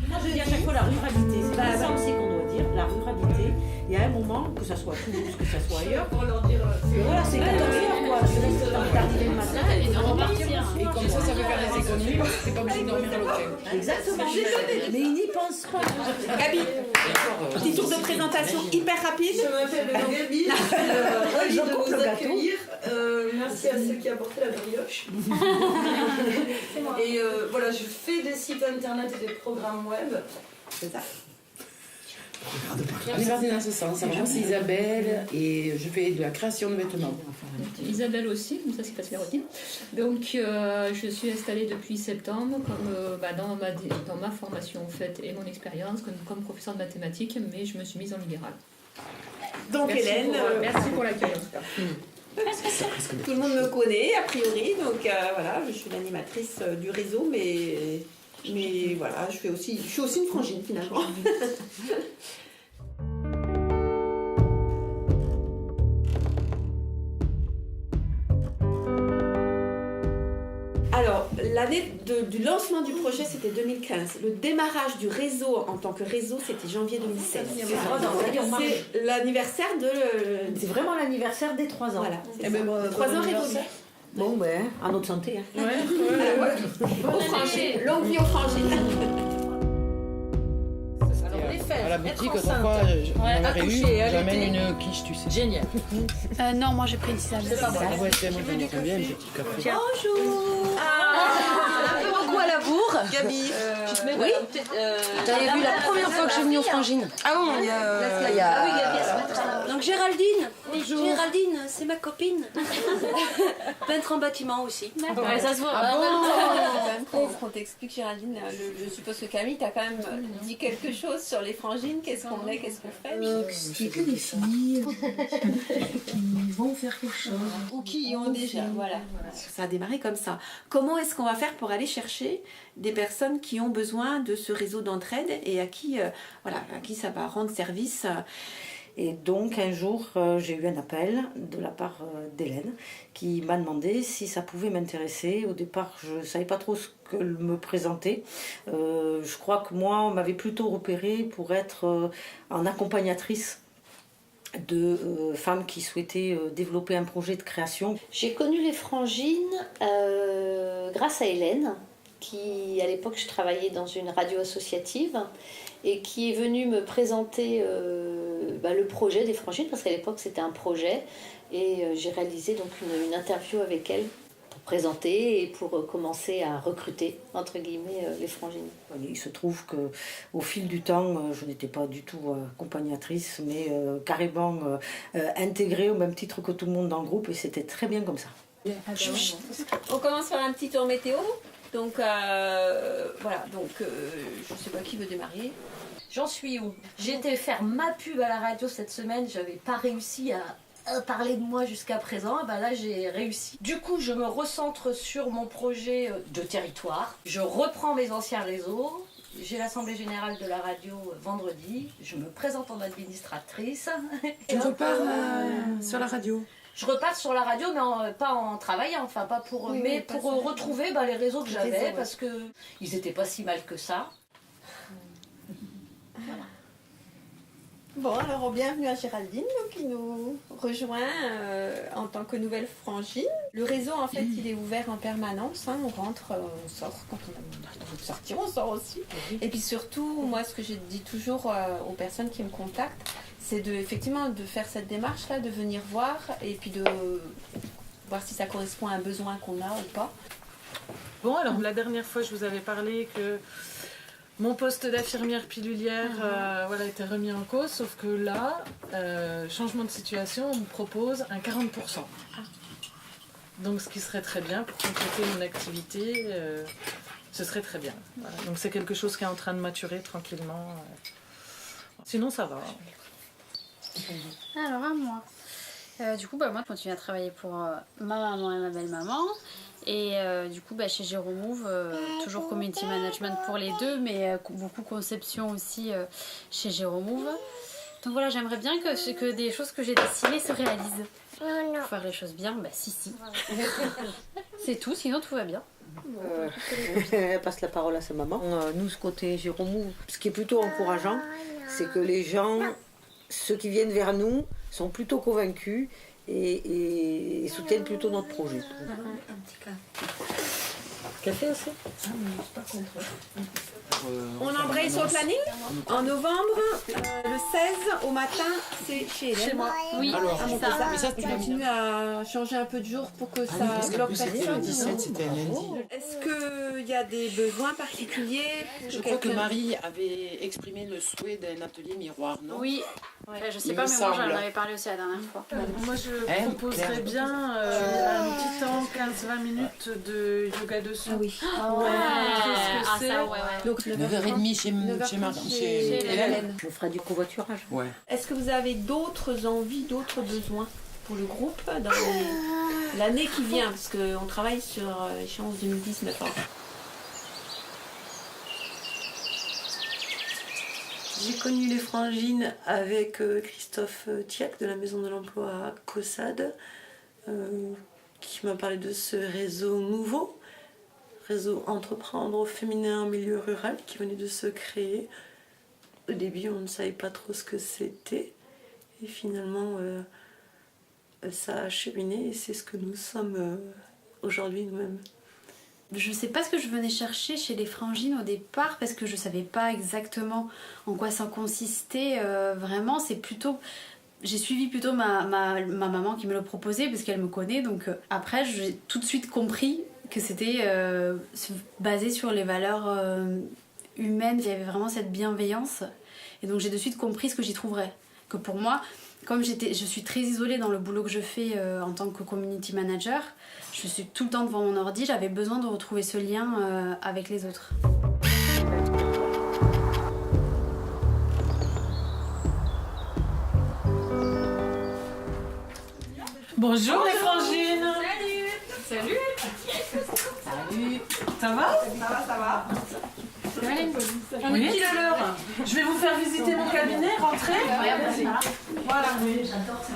Moi je dis à chaque fois la ruralité, c'est pas ça aussi qu'on doit dire, la ruralité. Il y a un moment, que ça soit à Toulouse, que ça soit ailleurs, pour leur dire. Voilà, c'est 14h quoi, je laisse d'arriver le matin et de repartir. Et comme ça peut faire des économies parce que c'est pas obligé de dormir à l'hôtel. Exactement, mais ils n'y pensent pas. Gabi, petit tour de présentation hyper rapide. Je m'appelle Gabi, ravie de vous accueillir. Merci à ceux qui a apporté la brioche. Et voilà, je fais des sites internet et des programmes web. C'est ça. On est parti dans ce sens. Alors moi c'est Isabelle et je fais de la création de vêtements. Isabelle aussi, comme ça c'est facile à retenir. Donc je suis installée depuis septembre comme, dans ma formation en fait et mon expérience comme professeure de mathématiques, mais je me suis mise en libéral. Donc Merci Hélène, merci pour l'accueil en tout cas. tout le monde me connaît a priori, donc voilà, je suis l'animatrice du réseau, mais voilà, je suis aussi une frangine finalement. Alors, l'année du lancement du projet, c'était 2015. Le démarrage du réseau en tant que réseau, c'était janvier 2016. C'est l'anniversaire de... C'est vraiment l'anniversaire des 3 ans. Voilà, Eh ben, 3 ans révolus. Bon, ben, à notre santé. Hein. Aux frangines, longue vie aux frangines. À la boutique, autrefois, on avait eu, j'amène une quiche, tu sais. Génial. Non, moi j'ai pris une tisane. Ah ouais, c'est moi j'en ai bien, un petit café. Bonjour. Un peu beaucoup à la bourre. Gabi, Oui. J'avais vu la première fois que je suis venue aux frangines. ah bon, il y a... Donc Géraldine. Géraldine, c'est ma copine. Peintre en bâtiment aussi. Ça se voit. On t'explique Géraldine, je suppose que Camille t'a quand même dit quelque chose sur les frangines, qu'est-ce qu'on est, qu'est-ce qu'on fait C'est que des filles qui vont faire quelque chose. ou qui y ont déjà, voilà. Ça a démarré comme ça. Comment est-ce qu'on va faire pour aller chercher des personnes qui ont besoin de ce réseau d'entraide et à qui ça va rendre service? Et donc un jour, j'ai eu un appel de la part d'Hélène qui m'a demandé si ça pouvait m'intéresser. Au départ, je ne savais pas trop ce qu'elle me présentait. Je crois que moi, on m'avait plutôt repérée pour être en accompagnatrice de femmes qui souhaitaient développer un projet de création. J'ai connu les frangines grâce à Hélène, qui à l'époque je travaillais dans une radio associative et qui est venue me présenter le projet des frangines, parce qu'à l'époque c'était un projet, et j'ai réalisé donc une interview avec elle pour présenter et pour commencer à recruter entre guillemets les frangines. Il se trouve que au fil du temps, je n'étais pas du tout accompagnatrice, mais carrément intégrée au même titre que tout le monde dans le groupe, et c'était très bien comme ça. On commence par un petit tour météo. Donc voilà, je sais pas qui veut démarrer. J'en suis où? J'étais faire ma pub à la radio cette semaine, j'avais pas réussi à parler de moi jusqu'à présent, là j'ai réussi. Du coup je me recentre sur mon projet de territoire, je reprends mes anciens réseaux, j'ai l'assemblée générale de la radio vendredi, je me présente en administratrice. Tu repars sur la radio. Je repars sur la radio, mais pas en travaillant, mais pour retrouver les réseaux que j'avais, parce que ils étaient pas si mal que ça. Voilà. Bon, alors bienvenue à Géraldine, qui nous rejoint en tant que nouvelle frangine. Le réseau, en fait, il est ouvert en permanence. On rentre, on sort. Quand on a envie de sortir, on sort aussi. Et puis surtout, moi, ce que je dis toujours aux personnes qui me contactent, c'est effectivement de faire cette démarche-là, de venir voir et puis de voir si ça correspond à un besoin qu'on a ou pas. Bon, alors la dernière fois, je vous avais parlé que mon poste d'infirmière pilulière était remis en cause, sauf que là, changement de situation, on me propose un 40%. Donc ce qui serait très bien pour compléter mon activité, ce serait très bien. Voilà. Donc c'est quelque chose qui est en train de maturer tranquillement. Sinon ça va. Alors à moi. Du coup, moi je continue à travailler pour ma maman et ma belle-maman. Et du coup, chez Jérôme, toujours community management pour les deux, mais beaucoup conception aussi chez Jérôme. Donc voilà, j'aimerais bien que des choses que j'ai dessinées se réalisent. Pour faire les choses bien, si. C'est tout, sinon tout va bien. Elle passe la parole à sa maman. Nous, ce côté Jérôme, ce qui est plutôt encourageant, c'est que les gens, ceux qui viennent vers nous, sont plutôt convaincus et soutiennent plutôt notre projet. Un petit cas. Café aussi? On embraye sur le planning. En novembre, le 16 au matin, c'est chez Hélène. Chez moi. Oui, Alors, c'est ça. ça. Mais ça, Tu continues à changer un peu de jour pour que ça parce bloque qu'après, c'était personne. le 17, c'était un lundi. Est-ce qu'il y a des besoins particuliers? Je crois que Marie avait exprimé le souhait d'un atelier miroir, non? Oui, je sais Il pas, me mais moi j'en semble. avais parlé aussi la dernière fois. Moi, je proposerais bien un petit temps, 15-20 minutes de yoga dessous. Ah oui. Ah, c'est ça, ouais. Donc 9h30 chez Hélène. On fera du covoiturage. Ouais. Est-ce que vous avez d'autres envies, d'autres besoins pour le groupe dans l'année qui vient? Parce qu'on travaille sur l'échéance 2019. J'ai connu les Frangines avec Christophe Thiac de la Maison de l'Emploi à Caussade, qui m'a parlé de ce réseau nouveau, réseau Entreprendre au féminin en milieu rural, qui venait de se créer. Au début, on ne savait pas trop ce que c'était, et finalement, ça a cheminé, et c'est ce que nous sommes aujourd'hui nous-mêmes. Je sais pas ce que je venais chercher chez les Frangines au départ parce que je savais pas exactement en quoi ça consistait vraiment. C'est plutôt, j'ai suivi plutôt ma maman qui me le proposait parce qu'elle me connaît. Donc après j'ai tout de suite compris que c'était basé sur les valeurs humaines. Il y avait vraiment cette bienveillance et donc j'ai de suite compris ce que j'y trouverais. Que pour moi, comme je suis très isolée dans le boulot que je fais en tant que community manager, je suis tout le temps devant mon ordi, j'avais besoin de retrouver ce lien avec les autres. Bonjour les Frangines. Salut. Salut. Ça va? Ça va. On est pile à l'heure. Je vais vous faire visiter mon cabinet, rentrez. Voilà. J'adore ça.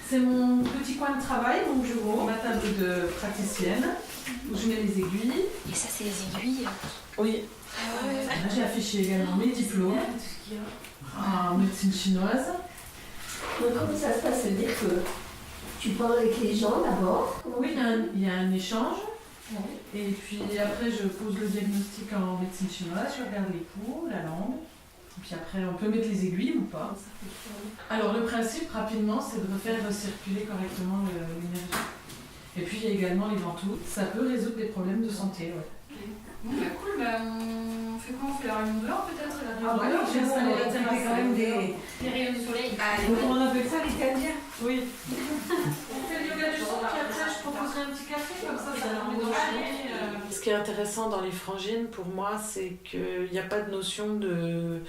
C'est mon petit coin de travail, mon bureau, ma table de praticienne, où je mets les aiguilles. Et ça c'est les aiguilles. Oui. Là, j'ai affiché également mes diplômes en médecine chinoise. Donc comment ça se passe? Ça veut dire que tu parles avec les gens d'abord? Oui, il y a un échange. Et puis après, je pose le diagnostic en médecine chinoise, je regarde les pouls, la langue. Et puis après, on peut mettre les aiguilles ou pas. Alors le principe, rapidement, c'est de refaire circuler correctement l'énergie. Et puis il y a également les ventouses. Ça peut résoudre des problèmes de santé. Ouais. Bon, cool, on fait quoi? On fait la réunion dehors peut-être? J'ai installé la terrasse quand même des rayons de soleil. Donc on appelle ça les candiens. Oui. On fait le yoga du son, puis après je proposerai un petit café, comme ça permet d'enchaîner. Ce qui est intéressant dans les Frangines, pour moi, c'est qu'il n'y a pas de notion de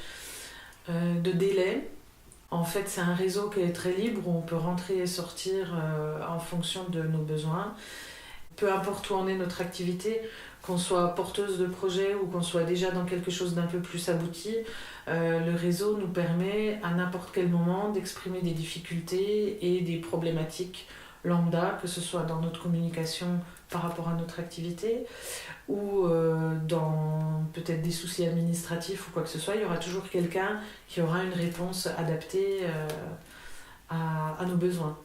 délai. En fait, c'est un réseau qui est très libre, où on peut rentrer et sortir en fonction de nos besoins. Peu importe où en est notre activité, qu'on soit porteuse de projet ou qu'on soit déjà dans quelque chose d'un peu plus abouti, le réseau nous permet à n'importe quel moment d'exprimer des difficultés et des problématiques lambda, que ce soit dans notre communication par rapport à notre activité ou dans peut-être des soucis administratifs ou quoi que ce soit. Il y aura toujours quelqu'un qui aura une réponse adaptée à nos besoins.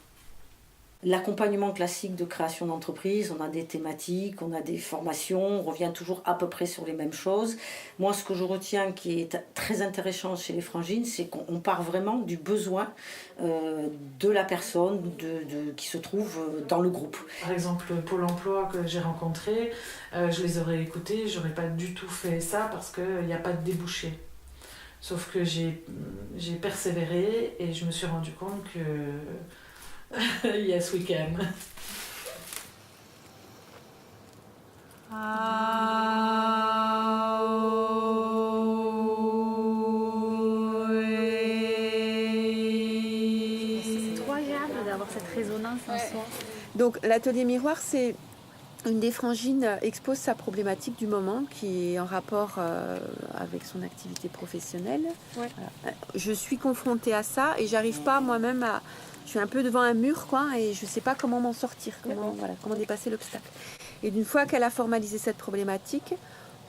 L'accompagnement classique de création d'entreprise, on a des thématiques, on a des formations, on revient toujours à peu près sur les mêmes choses. Moi, ce que je retiens qui est très intéressant chez les Frangines, c'est qu'on part vraiment du besoin de la personne qui se trouve dans le groupe. Par exemple, Pôle emploi que j'ai rencontré, je les aurais écoutés, j'aurais pas du tout fait ça parce qu'il n'y a pas de débouché. Sauf que j'ai persévéré et je me suis rendu compte que yes, we can. C'est trop agréable d'avoir cette résonance en soi. Donc l'atelier miroir, c'est une des Frangines expose sa problématique du moment qui est en rapport avec son activité professionnelle. Ouais. Voilà. Je suis confrontée à ça et j'arrive pas moi-même Je suis un peu devant un mur, quoi, et je ne sais pas comment m'en sortir, comment dépasser l'obstacle. Et d'une fois qu'elle a formalisé cette problématique,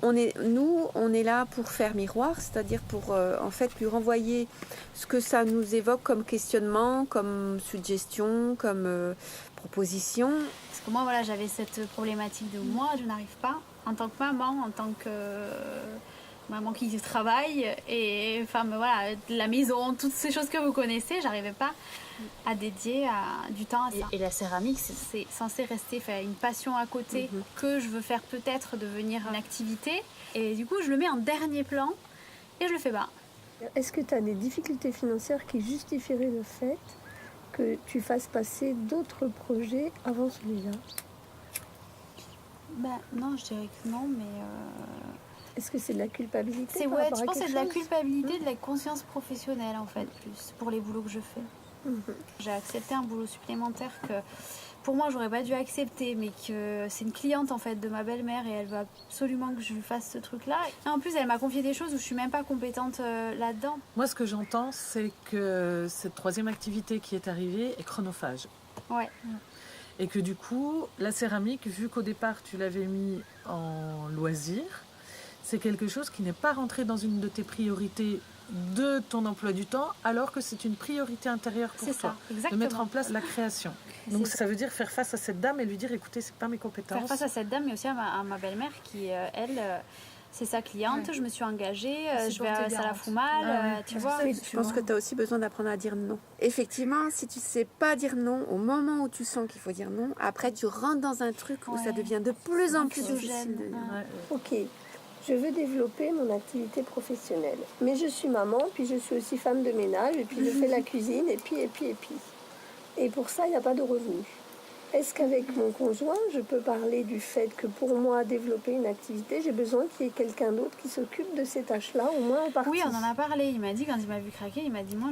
on est là pour faire miroir, c'est-à-dire pour en fait lui renvoyer ce que ça nous évoque comme questionnement, comme suggestion, comme proposition. Parce que moi, voilà, j'avais cette problématique de moi, je n'arrive pas, en tant que maman, en tant que maman qui travaille, et femme, voilà, la maison, toutes ces choses que vous connaissez, j'arrivais pas à dédier du temps à ça. Et la céramique, c'est censé rester une passion à côté que je veux faire peut-être devenir une activité. Et du coup, je le mets en dernier plan et je le fais pas. Est-ce que tu as des difficultés financières qui justifieraient le fait que tu fasses passer d'autres projets avant celui-là? Non, je dirais que non, mais... Est-ce que c'est de la culpabilité? Je pense que c'est de la culpabilité, de la conscience professionnelle en fait, plus pour les boulots que je fais. J'ai accepté un boulot supplémentaire que pour moi j'aurais pas dû accepter, mais que c'est une cliente en fait de ma belle-mère et elle veut absolument que je lui fasse ce truc-là. Et en plus elle m'a confié des choses où je suis même pas compétente là-dedans. Moi ce que j'entends c'est que cette troisième activité qui est arrivée est chronophage. Ouais. Et que du coup la céramique, vu qu'au départ tu l'avais mis en loisir, c'est quelque chose qui n'est pas rentré dans une de tes priorités de ton emploi du temps, alors que c'est une priorité intérieure pour toi, de mettre en place la création. Donc ça veut dire faire face à cette dame et lui dire, écoutez, c'est pas mes compétences. Faire face à cette dame, mais aussi à ma belle-mère qui, elle, c'est sa cliente, je me suis engagée, ça la fout mal, tu vois. Oui, je pense que tu as aussi besoin d'apprendre à dire non. Effectivement, si tu ne sais pas dire non, au moment où tu sens qu'il faut dire non, après tu rentres dans un truc où ça devient de plus en plus difficile de dire. Ok. Je veux développer mon activité professionnelle. Mais je suis maman, puis je suis aussi femme de ménage, et puis je fais la cuisine, et puis. Et pour ça, il n'y a pas de revenus. Est-ce qu'avec mon conjoint, je peux parler du fait que pour moi, développer une activité, j'ai besoin qu'il y ait quelqu'un d'autre qui s'occupe de ces tâches-là, au moins en partie? Oui, on en a parlé. Il m'a dit, quand il m'a vu craquer, il m'a dit, moi,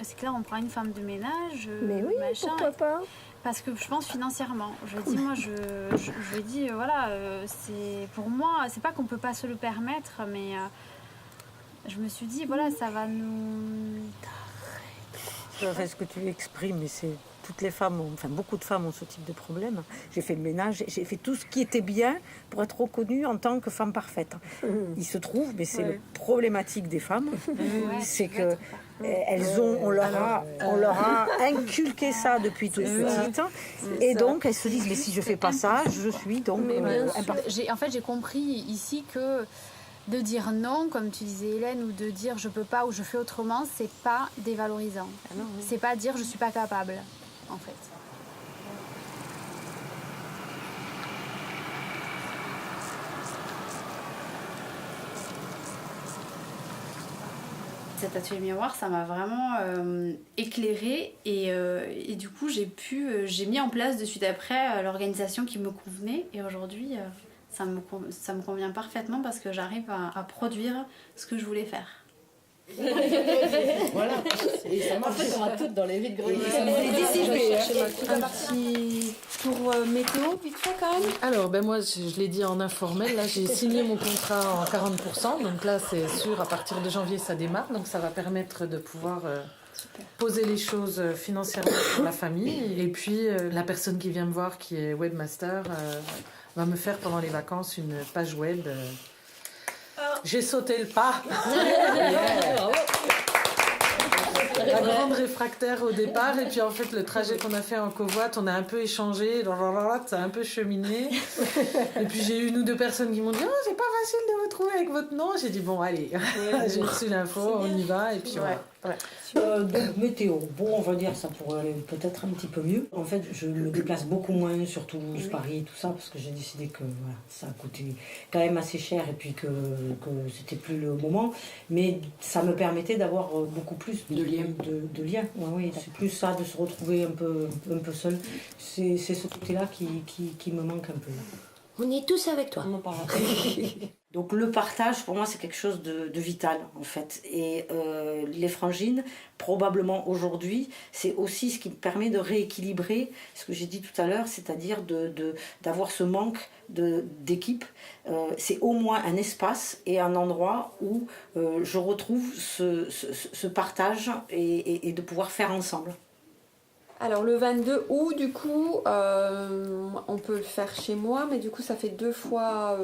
c'est clair, on prend une femme de ménage, mais oui, machin. Pourquoi pas? Parce que je pense financièrement. Je dis, moi, je dis, voilà, c'est pour moi, c'est pas qu'on peut pas se le permettre, mais je me suis dit, voilà, ça va nous... Ce que tu exprimes, mais c'est toutes les femmes, beaucoup de femmes ont ce type de problème. J'ai fait le ménage, j'ai fait tout ce qui était bien pour être reconnue en tant que femme parfaite. Il se trouve, mais c'est le problématique des femmes, c'est que on leur a inculqué ça depuis toute petite, et donc elles se disent, mais si je fais pas ça, je suis donc en fait, j'ai compris ici que de dire non, comme tu disais Hélène, ou de dire je peux pas ou je fais autrement, c'est pas dévalorisant. C'est pas dire je suis pas capable, en fait. Cet atelier miroir, ça m'a vraiment éclairée et du coup j'ai mis en place de suite après l'organisation qui me convenait et aujourd'hui ça me convient parfaitement parce que j'arrive à produire ce que je voulais faire. Voilà, et ça marche. En fait, on a toutes dans les vides greniers. Un petit tour météo, vite fait quand même. Alors, moi, je l'ai dit en informel, là, j'ai signé mon contrat en 40%, donc là, c'est sûr, à partir de janvier, ça démarre, donc ça va permettre de pouvoir poser les choses financièrement pour la famille. Et puis, la personne qui vient me voir, qui est webmaster, va me faire pendant les vacances une page web. J'ai sauté le pas. La grande réfractaire au départ, et puis en fait le trajet qu'on a fait en covoite, on a un peu échangé, ça a un peu cheminé. Et puis j'ai eu une ou deux personnes qui m'ont dit c'est pas facile de vous trouver avec votre nom. J'ai dit bon allez, j'ai reçu l'info, on y va et puis voilà. Donc météo, on va dire ça pourrait aller peut-être un petit peu mieux. En fait, je me déplace beaucoup moins sur Toulouse, Paris, tout ça, parce que j'ai décidé que ça coûtait quand même assez cher et puis que c'était plus le moment. Mais ça me permettait d'avoir beaucoup plus de liens. Oui, c'est plus ça, de se retrouver un peu seul. C'est ce côté-là qui me manque un peu. On est tous avec toi. Donc le partage, pour moi, c'est quelque chose de vital, en fait. Et les frangines, probablement aujourd'hui, c'est aussi ce qui me permet de rééquilibrer ce que j'ai dit tout à l'heure, c'est-à-dire d'avoir ce manque d'équipe. C'est au moins un espace et un endroit où je retrouve ce partage et de pouvoir faire ensemble. Alors le 22 août, du coup, on peut le faire chez moi, mais du coup ça fait 2 fois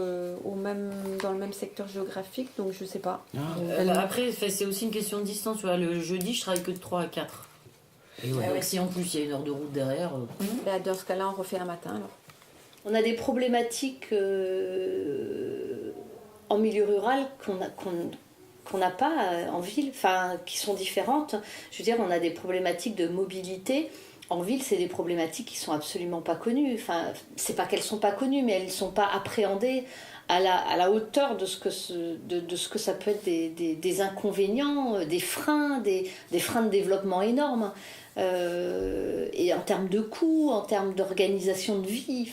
dans le même secteur géographique, donc je sais pas. Après, c'est aussi une question de distance. Tu vois, le jeudi, je travaille que de 3 à 4. Et ouais, donc si en plus il y a 1 heure de route derrière... Dans ce cas-là, on refait un matin alors. On a des problématiques en milieu rural qu'on n'a pas en ville, enfin qui sont différentes. Je veux dire, on a des problématiques de mobilité. En ville, c'est des problématiques qui sont absolument pas connues. Enfin, c'est pas qu'elles sont pas connues, mais elles sont pas appréhendées à la hauteur de ce que ça peut être des inconvénients, des freins de développement énormes. Et en termes de coûts, en termes d'organisation de vie.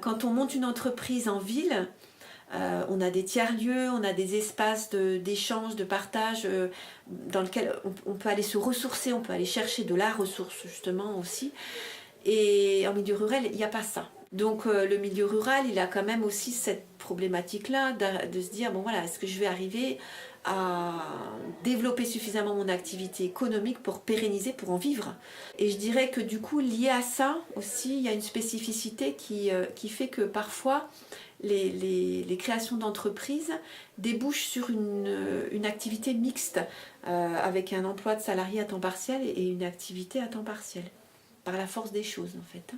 Quand on monte une entreprise en ville, on a des tiers-lieux, on a des espaces d'échange, de partage dans lesquels on peut aller se ressourcer, on peut aller chercher de la ressource justement aussi. Et en milieu rural, il n'y a pas ça. Donc le milieu rural, il a quand même aussi cette problématique-là de se dire, bon voilà, est-ce que je vais arriver à développer suffisamment mon activité économique pour pérenniser, pour en vivre. Et je dirais que du coup, lié à ça aussi, il y a une spécificité qui fait que parfois, les créations d'entreprises débouchent sur une activité mixte avec un emploi de salarié à temps partiel et une activité à temps partiel, par la force des choses en fait.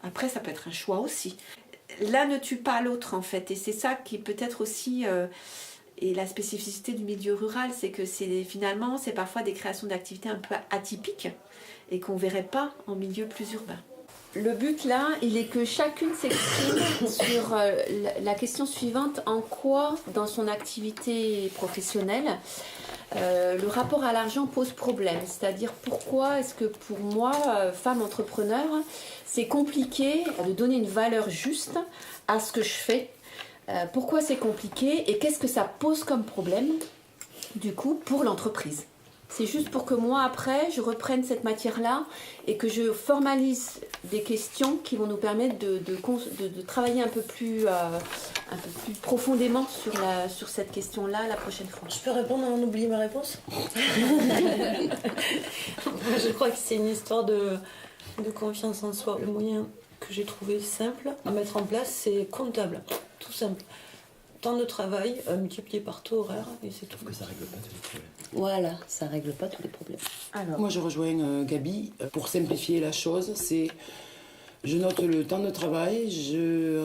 Après, ça peut être un choix aussi. L'un ne tue pas l'autre en fait, et c'est ça qui est peut-être aussi... Et la spécificité du milieu rural, c'est que finalement, c'est parfois des créations d'activités un peu atypiques et qu'on ne verrait pas en milieu plus urbain. Le but là, il est que chacune s'exprime sur la question suivante, en quoi dans son activité professionnelle le rapport à l'argent pose problème. C'est-à-dire pourquoi est-ce que pour moi, femme entrepreneur, c'est compliqué de donner une valeur juste à ce que je fais. Pourquoi c'est compliqué et qu'est-ce que ça pose comme problème du coup pour l'entreprise. C'est juste pour que moi après je reprenne cette matière-là et que je formalise des questions qui vont nous permettre de travailler un peu plus profondément sur cette question-là la prochaine fois. Je peux répondre en oubliant ma réponse? Je crois que c'est une histoire de confiance en soi. Le moyen que j'ai trouvé simple à mettre en place, c'est comptable. Tout simple. Temps de travail multiplié par taux horaire et c'est tout. Que ça règle pas tous les problèmes. Voilà, ça règle pas tous les problèmes. Alors. Moi je rejoins Gabi. Pour simplifier la chose, je note le temps de travail,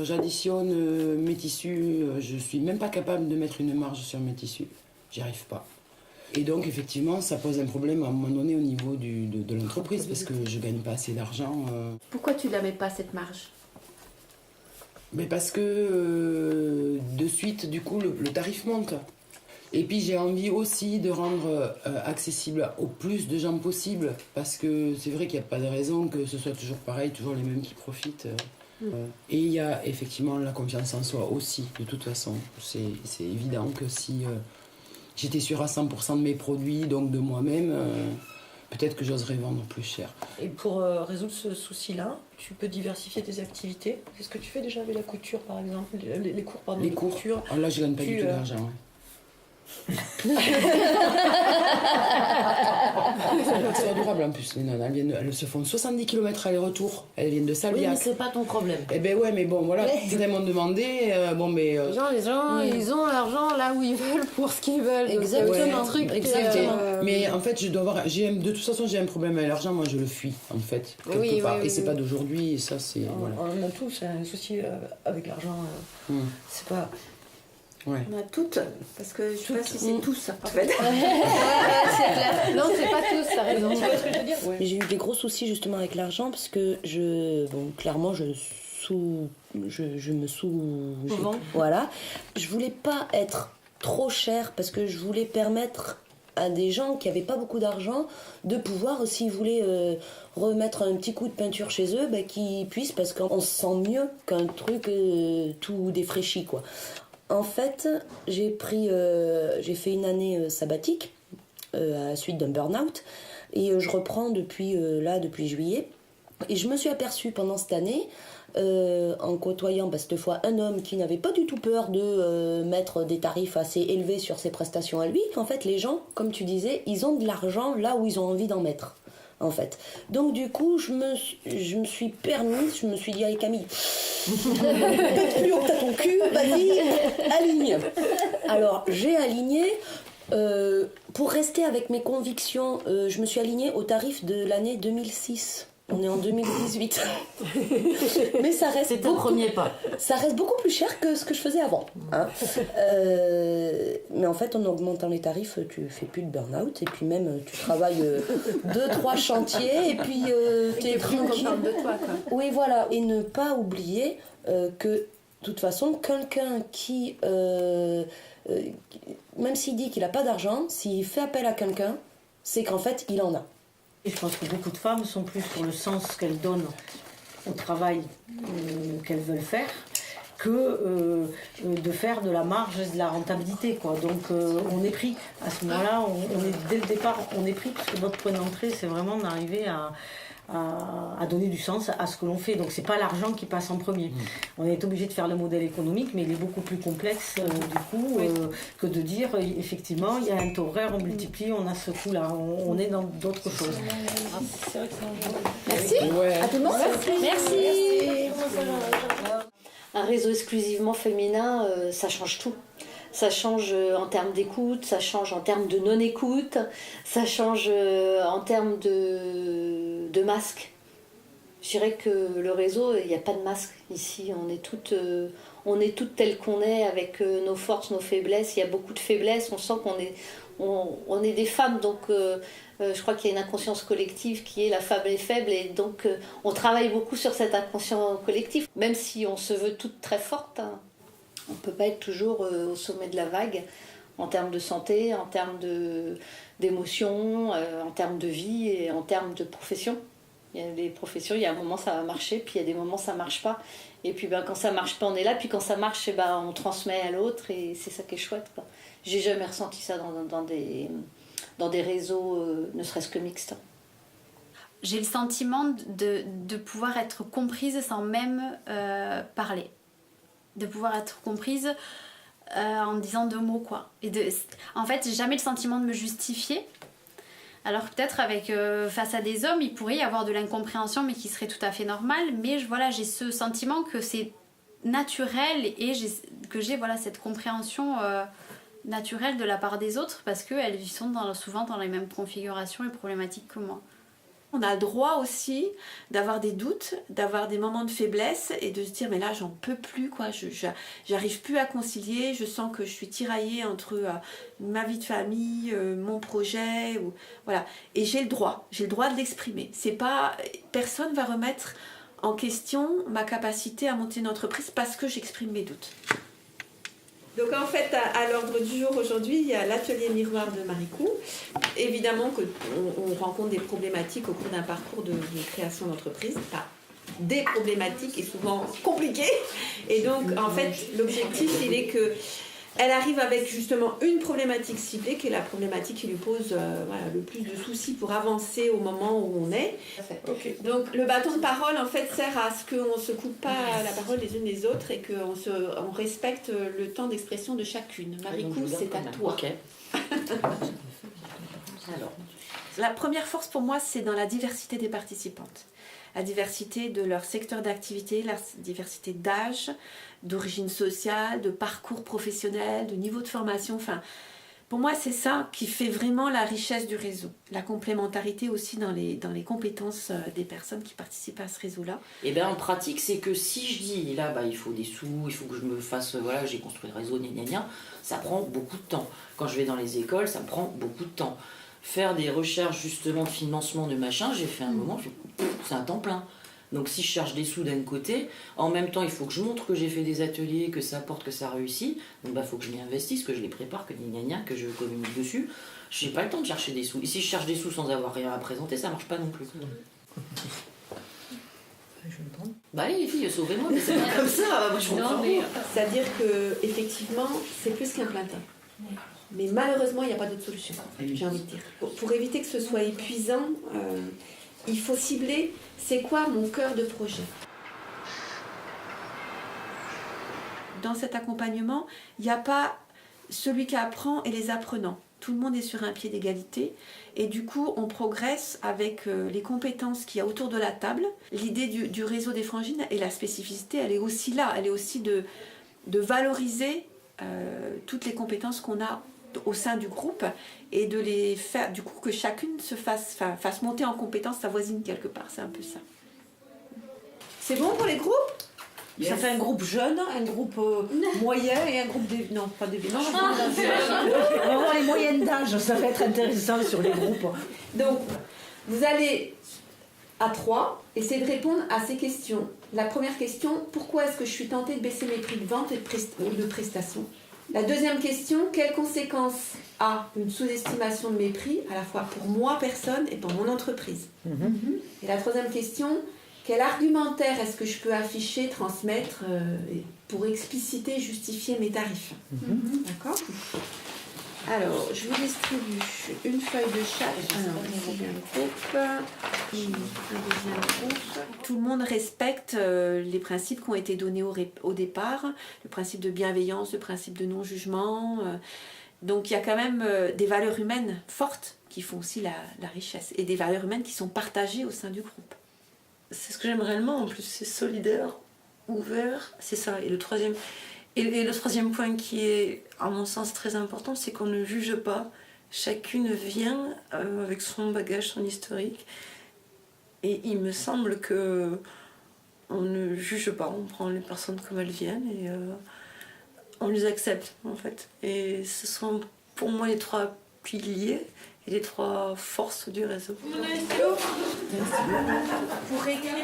j'additionne mes tissus, je suis même pas capable de mettre une marge sur mes tissus. J'y arrive pas. Et donc effectivement ça pose un problème à un moment donné au niveau de l'entreprise parce que je gagne pas assez d'argent. Pourquoi tu la mets pas cette marge? Mais parce que de suite, du coup, le tarif monte. Et puis j'ai envie aussi de rendre accessible au plus de gens possible, parce que c'est vrai qu'il n'y a pas de raison que ce soit toujours pareil, toujours les mêmes qui profitent. Et il y a effectivement la confiance en soi aussi, de toute façon. C'est évident que si j'étais sûre à 100% de mes produits, donc de moi-même... peut-être que j'oserais vendre plus cher. Et pour résoudre ce souci-là, tu peux diversifier tes activités. Qu'est-ce que tu fais déjà avec la couture, par exemple? Les cours, pardon, les cours. Couture. Oh, là, je gagne pas du tout d'argent. Ouais. C'est adorable en plus, les nonnes. Elles se font 70 km aller-retour. Elles viennent de Salviac. Oui, mais c'est pas ton problème. Eh ben ouais, mais bon, voilà, ils m'ont demandé. Les gens, ils ont l'argent là où ils veulent pour ce qu'ils veulent. Exactement. Truc, exactement. Mais en fait, de toute façon, j'ai un problème avec l'argent. Moi, je le fuis, en fait, quelque part. Et c'est pas d'aujourd'hui. Et ça, c'est. Voilà. On a tous un souci avec l'argent. C'est pas. Ouais. On a toutes, parce que je sais pas si c'est tous en fait. C'est clair. Non, c'est pas tous, t'as raison. Tu vois ce que je veux dire? Mais j'ai eu des gros soucis justement avec l'argent parce que clairement je me sous-vends. Voilà. Je voulais pas être trop chère parce que je voulais permettre à des gens qui n'avaient pas beaucoup d'argent de pouvoir, s'ils voulaient remettre un petit coup de peinture chez eux, qu'ils puissent, parce qu'on se sent mieux qu'un truc tout défraîchi, quoi. En fait, j'ai fait une année sabbatique à la suite d'un burn-out et je reprends depuis juillet. Et je me suis aperçue pendant cette année, en côtoyant cette fois un homme qui n'avait pas du tout peur de mettre des tarifs assez élevés sur ses prestations à lui, qu'en fait les gens, comme tu disais, ils ont de l'argent là où ils ont envie d'en mettre. en fait. Donc du coup, je me suis permise, je me suis dit, allez Camille, peut-être plus haut que t'as ton cul, vas-y, aligne. Alors j'ai aligné, pour rester avec mes convictions, je me suis alignée au tarif de l'année 2006. On est en 2018. Mais ça reste premier pas. Ça reste beaucoup plus cher que ce que je faisais avant. Hein. Mais en fait, en augmentant les tarifs, tu fais plus de burn-out. Et puis même, tu travailles 2-3 chantiers. Et puis, tu es tranquille. De toi, quoi. Oui, voilà. Et ne pas oublier que, de toute façon, quelqu'un qui... même s'il dit qu'il n'a pas d'argent, s'il fait appel à quelqu'un, c'est qu'en fait, il en a. Et je pense que beaucoup de femmes sont plus sur le sens qu'elles donnent au travail qu'elles veulent faire que de faire de la marge et de la rentabilité, quoi. Donc on est pris. À ce moment-là, on est, dès le départ, on est pris parce que notre point d'entrée, c'est vraiment d'arriver à donner du sens à ce que l'on fait. Donc c'est pas l'argent qui passe en premier. On est obligé de faire le modèle économique, mais il est beaucoup plus complexe du coup que de dire effectivement il y a un taux horaire, on multiplie, on a ce coût-là. On est dans d'autres choses. Merci. À tout le monde. Merci. Un réseau exclusivement féminin, ça change tout. Ça change en termes d'écoute, ça change en termes de non-écoute, ça change en termes de masques. Je dirais que le réseau, il n'y a pas de masque ici. On est toutes telles qu'on est, avec nos forces, nos faiblesses. Il y a beaucoup de faiblesses. On sent qu'on est des femmes, donc je crois qu'il y a une inconscience collective qui est la femme est faible. Et donc on travaille beaucoup sur cette inconscience collective. Même si on se veut toutes très fortes, hein. On ne peut pas être toujours au sommet de la vague en termes de santé, en termes d'émotions, en termes de vie et en termes de profession. Il y a des professions, il y a un moment ça va marcher, puis il y a des moments ça ne marche pas. Et puis quand ça ne marche pas, on est là, puis quand ça marche, on transmet à l'autre et c'est ça qui est chouette, quoi. J'ai jamais ressenti ça dans des réseaux, ne serait-ce que mixtes. J'ai le sentiment de pouvoir être comprise sans même parler. De pouvoir être comprise en disant 2 mots, quoi. En fait, j'ai jamais le sentiment de me justifier. Alors peut-être face à des hommes, il pourrait y avoir de l'incompréhension, mais qui serait tout à fait normal. Mais j'ai ce sentiment que c'est naturel et que j'ai cette compréhension naturelle de la part des autres parce qu'elles sont souvent dans les mêmes configurations et problématiques que moi. On a le droit aussi d'avoir des doutes, d'avoir des moments de faiblesse et de se dire mais là j'en peux plus, quoi. J'arrive plus à concilier, je sens que je suis tiraillée entre ma vie de famille, mon projet, voilà. Et j'ai le droit de l'exprimer. Personne va remettre en question ma capacité à monter une entreprise parce que j'exprime mes doutes. Donc en fait, à l'ordre du jour aujourd'hui, il y a l'atelier miroir de Maricou. Évidemment qu'on rencontre des problématiques au cours d'un parcours de création d'entreprise. Enfin, des problématiques et souvent compliquées. Et donc en fait, l'objectif, il est qu'elle arrive avec justement une problématique ciblée, qui est la problématique qui lui pose le plus de soucis pour avancer au moment où on est. Okay. Donc le bâton de parole en fait sert à ce qu'on ne se coupe pas la parole les unes les autres et qu'on respecte le temps d'expression de chacune. Maricou, c'est à toi. Okay. Alors, la première force pour moi, c'est dans la diversité des participantes. La diversité de leur secteur d'activité, la diversité d'âge, d'origine sociale, de parcours professionnel, de niveau de formation. Enfin, pour moi, c'est ça qui fait vraiment la richesse du réseau. La complémentarité aussi dans les compétences des personnes qui participent à ce réseau-là. Et bien en pratique, c'est que si je dis, là, il faut des sous, il faut que je me fasse, j'ai construit le réseau, ça prend beaucoup de temps. Quand je vais dans les écoles, ça me prend beaucoup de temps. Faire des recherches justement de financement de machin, j'ai fait un moment, c'est un temps plein. Donc si je cherche des sous d'un côté, en même temps il faut que je montre que j'ai fait des ateliers, que ça porte, que ça réussit. Donc il faut que je m'y investisse, que je les prépare, que je communique dessus. Je n'ai pas le temps de chercher des sous. Et si je cherche des sous sans avoir rien à présenter, ça marche pas non plus. Allez les filles, sauvez-moi, mais c'est pas comme ça. C'est-à-dire que effectivement, c'est plus qu'un plein temps. Mais malheureusement, il n'y a pas d'autre solution, j'ai envie de dire. Pour éviter que ce soit épuisant, il faut cibler, c'est quoi mon cœur de projet. Dans cet accompagnement, il n'y a pas celui qui apprend et les apprenants. tout le monde est sur un pied d'égalité et du coup on progresse avec les compétences qu'il y a autour de la table. L'idée du réseau des frangines et la spécificité, elle est aussi là, elle est aussi de valoriser toutes les compétences qu'on a au sein du groupe et de les faire, du coup que chacune se fasse monter en compétence sa voisine quelque part, c'est un peu ça. C'est bon pour les groupes? Ça fait un groupe jeune, un groupe moyen et un groupe non, pas des non, on va voir les moyennes d'âge, ça va être intéressant sur les groupes. Donc, vous allez à 3 essayer de répondre à ces questions. La première question, pourquoi est-ce que je suis tentée de baisser mes prix de vente et de prestation? La deuxième question, quelles conséquences a une sous-estimation de mes prix, à la fois pour moi, personne, et pour mon entreprise? Et la troisième question, quel argumentaire est-ce que je peux afficher, transmettre pour expliciter, justifier mes tarifs? D'accord? Alors, je vous distribue une feuille de chaque. Alors, ici, un groupe, un deuxième groupe. Tout le monde respecte les principes qui ont été donnés au départ, le principe de bienveillance, le principe de non-jugement. Donc, il y a quand même des valeurs humaines fortes qui font aussi la richesse et des valeurs humaines qui sont partagées au sein du groupe. C'est ce que j'aime réellement, en plus, c'est solidaire, ouvert, c'est ça. Et le troisième point qui est, à mon sens, très important, c'est qu'on ne juge pas. Chacune vient avec son bagage, son historique. Et il me semble que on ne juge pas, on prend les personnes comme elles viennent et on les accepte, en fait. Et ce sont pour moi les 3 piliers et les 3 forces du réseau. Pour écrire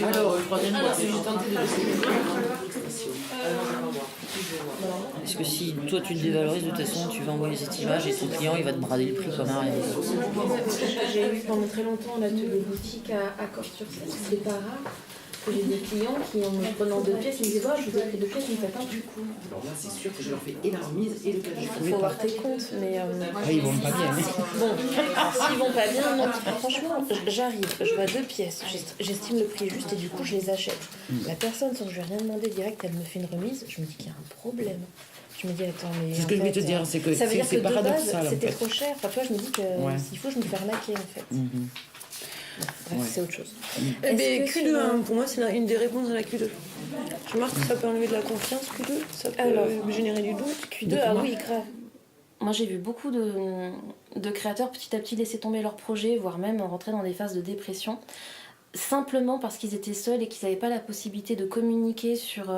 Alors, je j'ai tenté de Parce que si toi tu te dévalorises, de toute façon tu vas envoyer cette image et ton client il va te brader le prix comme un rien. J'ai eu pendant très longtemps l'atelier boutique à Corse-sur-Seine. C'est pas rare que j'ai des clients qui, en me prenant 2 pièces, ils me disent oh, je vous ai pris 2 pièces, ils me faites un du coup. Alors là, c'est sûr que je leur fais et la remise et le cash. Il faut voir tes comptes, mais. Ils vont pas bien. Bon, s'ils vont pas bien, non, franchement, j'arrive, je vois 2 pièces, j'estime le prix juste et du coup, je les achète. La personne, sans que je lui ai rien demandé direct, elle me fait une remise, je me dis qu'il y a un problème. Je me dis, attends, mais. C'est ce que je vais te dire, c'est que ça veut dire que paradoxal. De base, c'était trop cher. Enfin, tu vois, je me dis que s'il faut, je me fais arnaquer en fait. Bref, c'est autre chose. Mais Q2, hein, pour moi, c'est une des réponses à la Q2. Je remarque que ça peut enlever de la confiance, Q2. Ça peut générer du doute. Q2, ah oui, grave. Moi, j'ai vu beaucoup de créateurs petit à petit laisser tomber leur projet, voire même rentrer dans des phases de dépression, simplement parce qu'ils étaient seuls et qu'ils n'avaient pas la possibilité de communiquer sur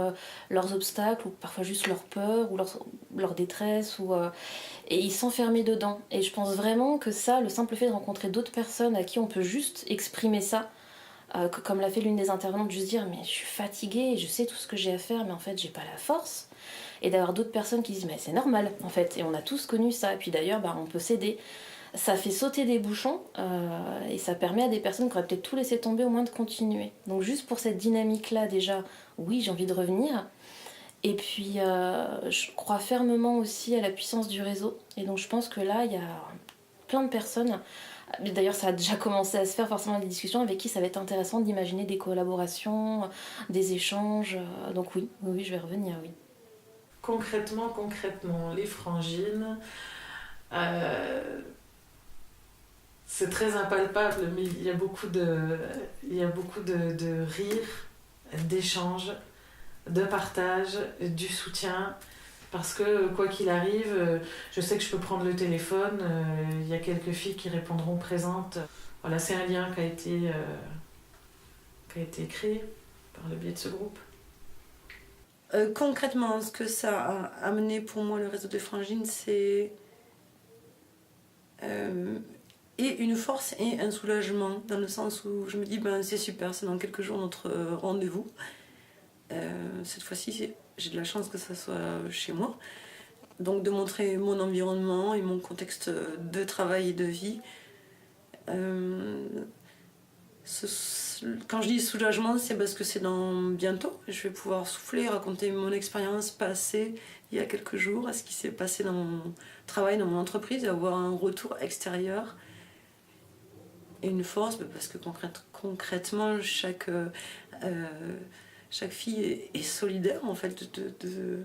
leurs obstacles, ou parfois juste leur peur, ou leur détresse, et ils s'enfermaient dedans. Et je pense vraiment que ça, le simple fait de rencontrer d'autres personnes à qui on peut juste exprimer ça, comme l'a fait l'une des intervenantes, juste dire mais je suis fatiguée, je sais tout ce que j'ai à faire, mais en fait j'ai pas la force. Et d'avoir d'autres personnes qui disent mais c'est normal en fait, et on a tous connu ça, et puis d'ailleurs on peut s'aider. Ça fait sauter des bouchons et ça permet à des personnes qui auraient peut-être tout laissé tomber au moins de continuer. Donc juste pour cette dynamique-là déjà, oui j'ai envie de revenir. Et puis je crois fermement aussi à la puissance du réseau. Et donc je pense que là il y a plein de personnes, d'ailleurs ça a déjà commencé à se faire forcément des discussions avec qui ça va être intéressant d'imaginer des collaborations, des échanges. Donc oui, je vais revenir, oui. Concrètement, les frangines, c'est très impalpable, mais il y a beaucoup de rire, d'échanges, de partage, du soutien. Parce que quoi qu'il arrive, je sais que je peux prendre le téléphone, il y a quelques filles qui répondront présentes. Voilà, c'est un lien qui a été créé par le biais de ce groupe. Concrètement, ce que ça a amené pour moi le réseau des frangines, c'est et une force et un soulagement, dans le sens où je me dis c'est super, c'est dans quelques jours notre rendez-vous. Cette fois-ci, j'ai de la chance que ça soit chez moi. Donc de montrer mon environnement et mon contexte de travail et de vie. Quand je dis soulagement, c'est parce que c'est dans bientôt. Je vais pouvoir souffler, raconter mon expérience passée il y a quelques jours, à ce qui s'est passé dans mon travail, dans mon entreprise, et avoir un retour extérieur. Et une force, parce que concrètement, chaque fille est solidaire en fait de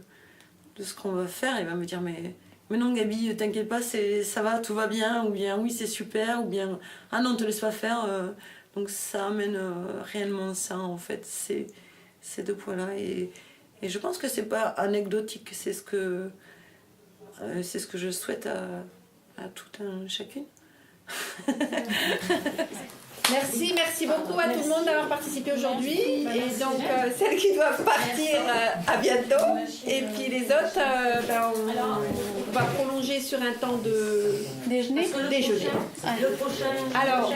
ce qu'on va faire. Elle va me dire mais mais non Gabi, t'inquiète pas, ça va, tout va bien, ou bien oui c'est super, ou bien ah non, te laisse pas faire. Donc ça amène réellement ça en fait, ces deux points-là. Et je pense que c'est pas anecdotique, c'est ce que je souhaite à tout un chacune. Merci beaucoup à tout le monde d'avoir participé aujourd'hui. Et donc, celles qui doivent partir, à bientôt. Et puis les autres, on va prolonger sur un temps de déjeuner. Alors,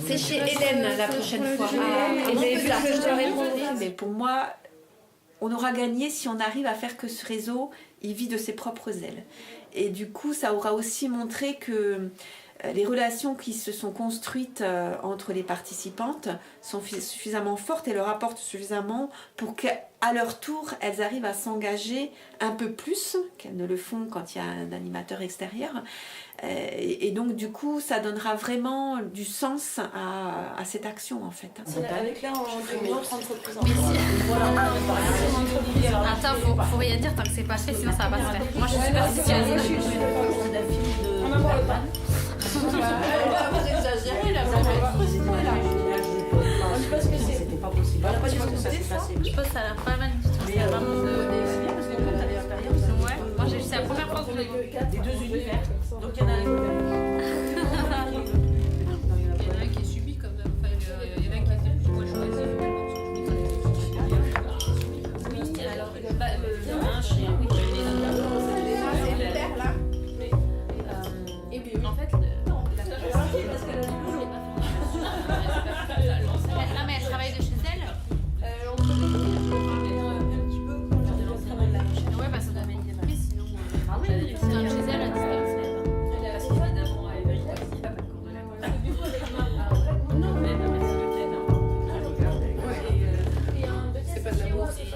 c'est chez Hélène la prochaine fois. Et vous avez vu que je leur ai répondu. Mais pour moi, on aura gagné si on arrive à faire que ce réseau, il vit de ses propres ailes. Et du coup, ça aura aussi montré que les relations qui se sont construites entre les participantes sont suffisamment fortes et leur apportent suffisamment pour qu'à leur tour, elles arrivent à s'engager un peu plus qu'elles ne le font quand il y a un animateur extérieur. Et donc, du coup, ça donnera vraiment du sens à cette action, en fait. Avec là, on une autre entreprise. Attends, faut rien dire tant que c'est pas fait, sinon ça va pas se faire. Moi, je suis superstitieuse. Vous exagérez là, Je pense que c'était pas possible. Je pense que ça s'est passé. Je pense que ça a l'air pas mal du tout. Mais vraiment bien parce que toi, t'as l'expérience. Ouais, moi c'est la première fois que je l'ai vu. Des deux univers. Donc il y en a un qui est subi comme il y en a qui étaient plus ou moins choisis. Oui, alors un chien, oui, c'est le père là. Et puis en fait, Non, mais elle travaille de chez elle. Ouais, bah ça doit mettre des prix, sinon. Ah oui, chez elle à distance. parce qu'évidemment, elle est non, mais merci de l'aide. C'est pas de l'amour, c'est